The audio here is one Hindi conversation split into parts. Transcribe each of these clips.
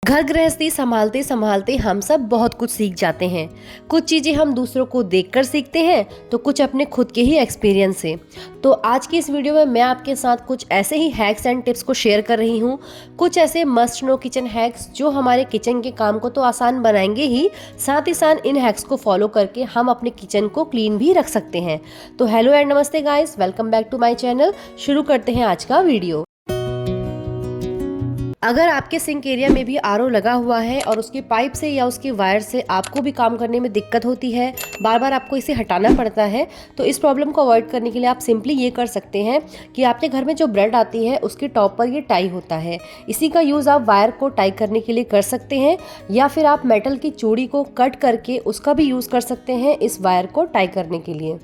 घर गृहस्थी संभालते संभालते हम सब बहुत कुछ सीख जाते हैं। कुछ चीज़ें हम दूसरों को देखकर सीखते हैं तो कुछ अपने खुद के ही एक्सपीरियंस से। तो आज की इस वीडियो में मैं आपके साथ कुछ ऐसे ही हैक्स एंड टिप्स को शेयर कर रही हूँ। कुछ ऐसे मस्ट नो किचन हैक्स जो हमारे किचन के काम को तो आसान बनाएंगे ही, साथ ही साथ इन हैक्स को फॉलो करके हम अपने किचन को क्लीन भी रख सकते हैं। तो हेलो एंड नमस्ते guys, welcome back to my channel. शुरू करते हैं आज का वीडियो। अगर आपके सिंक एरिया में भी आरओ लगा हुआ है और उसकी पाइप से या उसकी वायर से आपको भी काम करने में दिक्कत होती है, बार बार आपको इसे हटाना पड़ता है, तो इस प्रॉब्लम को अवॉइड करने के लिए आप सिंपली ये कर सकते हैं कि आपके घर में जो ब्रेड आती है उसके टॉप पर ये टाई होता है। इसी का यूज़ आप वायर को टाई करने के लिए कर सकते हैं, या फिर आप मेटल की चूड़ी को कट करके उसका भी यूज़ कर सकते हैं इस वायर को टाई करने के लिए।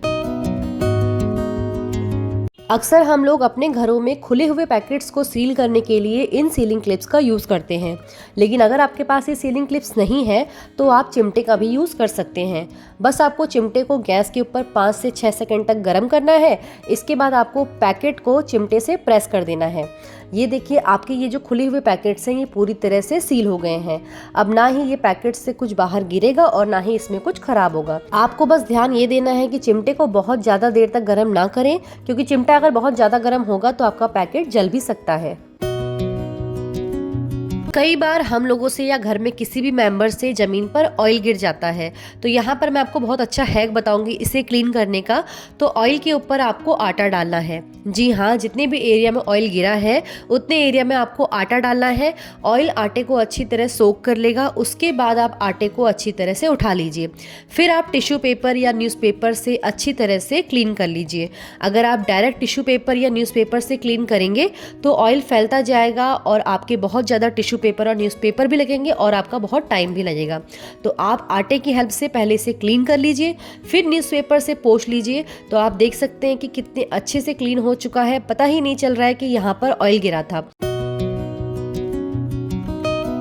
अक्सर हम लोग अपने घरों में खुले हुए पैकेट्स को सील करने के लिए इन सीलिंग क्लिप्स का यूज़ करते हैं, लेकिन अगर आपके पास ये सीलिंग क्लिप्स नहीं है तो आप चिमटे का भी यूज़ कर सकते हैं। बस आपको चिमटे को गैस के ऊपर 5 से 6 सेकंड तक गर्म करना है। इसके बाद आपको पैकेट को चिमटे से प्रेस कर देना है। ये देखिए, आपके ये जो खुले हुए पैकेट्स हैं ये पूरी तरह से सील हो गए हैं। अब ना ही ये पैकेट से कुछ बाहर गिरेगा और ना ही इसमें कुछ खराब होगा। आपको बस ध्यान ये देना है कि चिमटे को बहुत ज़्यादा देर तक गर्म ना करें, क्योंकि चिमटा अगर बहुत ज़्यादा गर्म होगा तो आपका पैकेट जल भी सकता है। कई बार हम लोगों से या घर में किसी भी मेंबर से ज़मीन पर ऑयल गिर जाता है, तो यहाँ पर मैं आपको बहुत अच्छा हैक बताऊंगी इसे क्लीन करने का। तो ऑयल के ऊपर आपको आटा डालना है। जी हाँ, जितने भी एरिया में ऑयल गिरा है उतने एरिया में आपको आटा डालना है। ऑयल आटे को अच्छी तरह सोक कर लेगा। उसके बाद आप आटे को अच्छी तरह से उठा लीजिए। फिर आप टिश्यू पेपर या न्यूज़पेपर से अच्छी तरह से क्लीन कर लीजिए। अगर आप डायरेक्ट टिश्यू पेपर या न्यूज़पेपर से क्लीन करेंगे तो ऑयल फैलता जाएगा और आपके बहुत ज़्यादा टिश्यू पेपर और न्यूज़पेपर भी लगेंगे और आपका बहुत टाइम भी लगेगा। तो आप आटे की हेल्प से पहले से क्लीन कर लीजिए, फिर न्यूज़पेपर से पोंछ लीजिए। तो आप देख सकते हैं कि कितने अच्छे से क्लीन हो चुका है, पता ही नहीं चल रहा है कि यहाँ पर ऑयल गिरा था।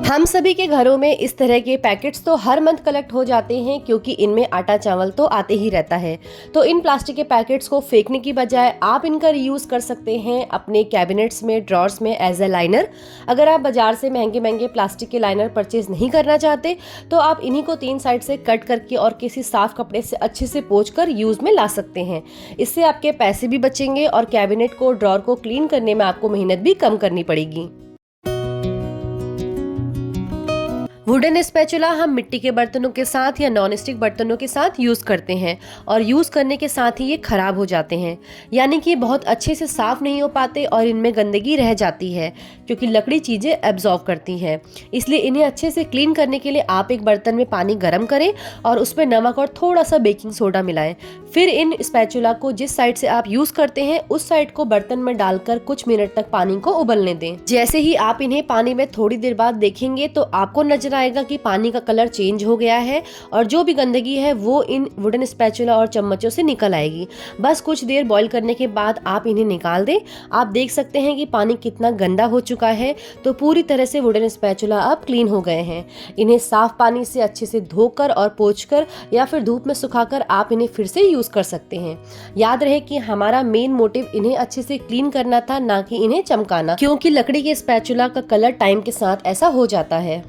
हम सभी के घरों में इस तरह के पैकेट्स तो हर मंथ कलेक्ट हो जाते हैं, क्योंकि इनमें आटा चावल तो आते ही रहता है। तो इन प्लास्टिक के पैकेट्स को फेंकने की बजाय आप इनका रीयूज़ कर सकते हैं अपने कैबिनेट्स में, ड्रॉर्स में एज ए लाइनर। अगर आप बाजार से महंगे महंगे प्लास्टिक के लाइनर परचेज नहीं करना चाहते तो आप इन्हीं को 3 साइड से कट करके और किसी साफ कपड़े से अच्छे से पोंछ कर यूज़ में ला सकते हैं। इससे आपके पैसे भी बचेंगे और कैबिनेट को, ड्रॉर को क्लीन करने में आपको मेहनत भी कम करनी पड़ेगी। वुडन स्पैचुला हम मिट्टी के बर्तनों के साथ या नॉन स्टिक बर्तनों के साथ यूज़ करते हैं और यूज़ करने के साथ ही ये खराब हो जाते हैं, यानी कि ये बहुत अच्छे से साफ़ नहीं हो पाते और इनमें गंदगी रह जाती है, क्योंकि लकड़ी चीज़ें एब्जॉर्ब करती हैं। इसलिए इन्हें अच्छे से क्लीन करने के लिए आप एक बर्तन में पानी गर्म करें और उसमें नमक और थोड़ा सा बेकिंग सोडा मिलाएं। फिर इन स्पैचुला को जिस साइड से आप यूज़ करते हैं उस साइड को बर्तन में डालकर कुछ मिनट तक पानी को उबलने दें। जैसे ही आप इन्हें पानी में थोड़ी देर बाद देखेंगे तो आपको नजर आएगा कि पानी का कलर चेंज हो गया है और जो भी गंदगी है वो इन वुडन स्पैचुला और चम्मचों से निकल आएगी। बस कुछ देर बॉईल करने के बाद आप इन्हें निकाल दें। आप देख सकते हैं कि पानी कितना गंदा हो चुका है। तो पूरी तरह से वुडन स्पैचुला अब क्लीन हो गए हैं। इन्हें साफ पानी से अच्छे से धोकर और पोंछकर या फिर धूप में सुखाकर आप इन्हें फिर से यूज कर सकते हैं। याद रहे कि हमारा मेन मोटिव इन्हें अच्छे से क्लीन करना था, ना कि इन्हें चमकाना, क्योंकि लकड़ी के स्पैचुला का कलर टाइम के साथ ऐसा हो जाता है।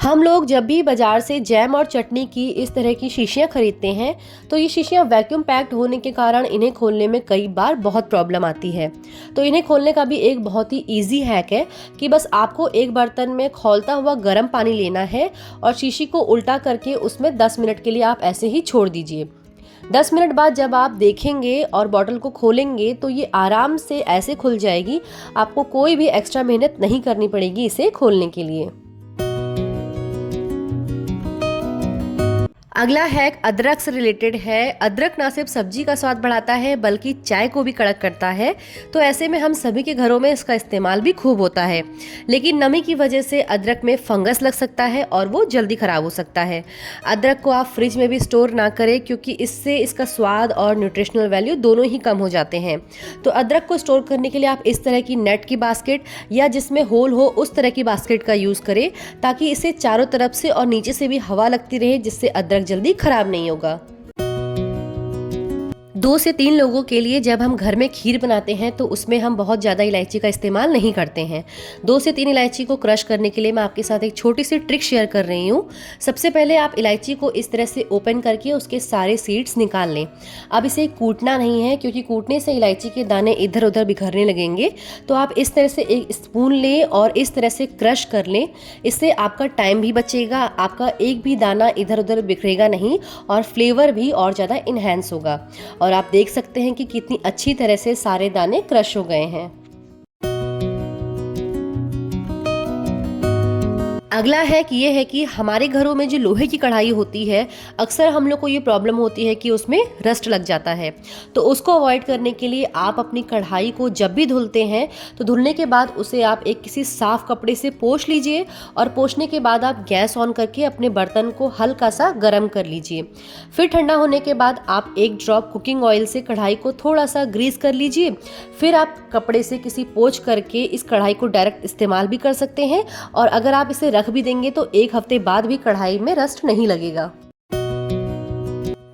हम लोग जब भी बाजार से जैम और चटनी की इस तरह की शीशियां खरीदते हैं तो ये शीशियां वैक्यूम पैक्ड होने के कारण इन्हें खोलने में कई बार बहुत प्रॉब्लम आती है। तो इन्हें खोलने का भी एक बहुत ही इजी हैक है कि बस आपको एक बर्तन में खौलता हुआ गर्म पानी लेना है और शीशी को उल्टा करके उसमें 10 मिनट के लिए आप ऐसे ही छोड़ दीजिए। 10 मिनट बाद जब आप देखेंगे और बॉटल को खोलेंगे तो ये आराम से ऐसे खुल जाएगी। आपको कोई भी एक्स्ट्रा मेहनत नहीं करनी पड़ेगी इसे खोलने के लिए। अगला हैक अदरक से रिलेटेड है। अदरक ना सिर्फ सब्जी का स्वाद बढ़ाता है बल्कि चाय को भी कड़क करता है। तो ऐसे में हम सभी के घरों में इसका इस्तेमाल भी खूब होता है, लेकिन नमी की वजह से अदरक में फंगस लग सकता है और वो जल्दी खराब हो सकता है। अदरक को आप फ्रिज में भी स्टोर ना करें, क्योंकि इससे इसका स्वाद और न्यूट्रिशनल वैल्यू दोनों ही कम हो जाते हैं। तो अदरक को स्टोर करने के लिए आप इस तरह की नेट की बास्केट या जिसमें होल हो उस तरह की बास्केट का यूज़ करें, ताकि इसे चारों तरफ से और नीचे से भी हवा लगती रहे, जिससे अदरक जल्दी खराब नहीं होगा। 2 से 3 लोगों के लिए जब हम घर में खीर बनाते हैं तो उसमें हम बहुत ज़्यादा इलायची का इस्तेमाल नहीं करते हैं। 2 से 3 इलायची को क्रश करने के लिए मैं आपके साथ एक छोटी सी ट्रिक शेयर कर रही हूँ। सबसे पहले आप इलायची को इस तरह से ओपन करके उसके सारे सीड्स निकाल लें। अब इसे कूटना नहीं है, क्योंकि कूटने से इलायची के दाने इधर उधर बिखरने लगेंगे। तो आप इस तरह से एक स्पून लें और इस तरह से क्रश कर लें। इससे आपका टाइम भी बचेगा, आपका एक भी दाना इधर उधर बिखरेगा नहीं और फ्लेवर भी और ज़्यादा इन्हेंस होगा। और आप देख सकते हैं कि कितनी अच्छी तरह से सारे दाने क्रश हो गए हैं। अगला है कि ये है कि हमारे घरों में जो लोहे की कढ़ाई होती है, अक्सर हम लोग को ये प्रॉब्लम होती है कि उसमें रस्ट लग जाता है। तो उसको अवॉइड करने के लिए आप अपनी कढ़ाई को जब भी धुलते हैं तो धुलने के बाद उसे आप एक किसी साफ कपड़े से पोंछ लीजिए और पोंछने के बाद आप गैस ऑन करके अपने बर्तन को हल्का सा गर्म कर लीजिए। फिर ठंडा होने के बाद आप एक ड्रॉप कुकिंग ऑयल से कढ़ाई को थोड़ा सा ग्रीस कर लीजिए। फिर आप कपड़े से किसी पोंछ करके इस कढ़ाई को डायरेक्ट इस्तेमाल भी कर सकते हैं, और अगर आप इसे रख भी देंगे तो 1 हफ्ते बाद भी कढ़ाई में रस्ट नहीं लगेगा।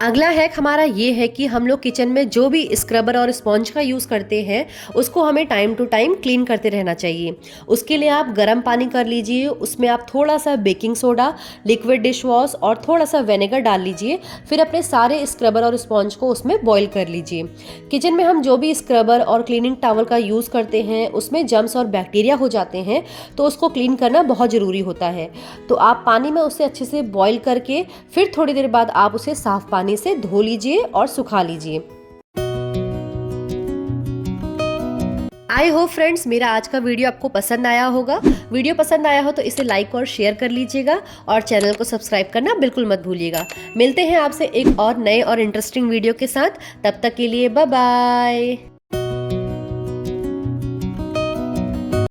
अगला हैक हमारा ये है कि हम लोग किचन में जो भी स्क्रबर और स्पॉन्ज का यूज़ करते हैं उसको हमें टाइम टू टाइम क्लीन करते रहना चाहिए। उसके लिए आप गर्म पानी कर लीजिए, उसमें आप थोड़ा सा baking soda, liquid dish wash और थोड़ा सा विनेगर डाल लीजिए। फिर अपने सारे स्क्रबर और स्पॉन्ज को उसमें बॉईल कर लीजिए। किचन में हम जो भी स्क्रबर और क्लीनिंग टॉवल का यूज़ करते हैं उसमें जर्म्स और बैक्टीरिया हो जाते हैं, तो उसको क्लीन करना बहुत ज़रूरी होता है। तो आप पानी में उसे अच्छे से बॉईल करके फिर थोड़ी देर बाद आप उसे साफ पानी से धो लीजिए और सुखा लीजिए। आई होप फ्रेंड्स मेरा आज का वीडियो आपको पसंद आया होगा। वीडियो पसंद आया हो तो इसे लाइक और शेयर कर लीजिएगा और चैनल को सब्सक्राइब करना बिल्कुल मत भूलिएगा। मिलते हैं आपसे एक और नए और इंटरेस्टिंग वीडियो के साथ। तब तक के लिए बाय बाय।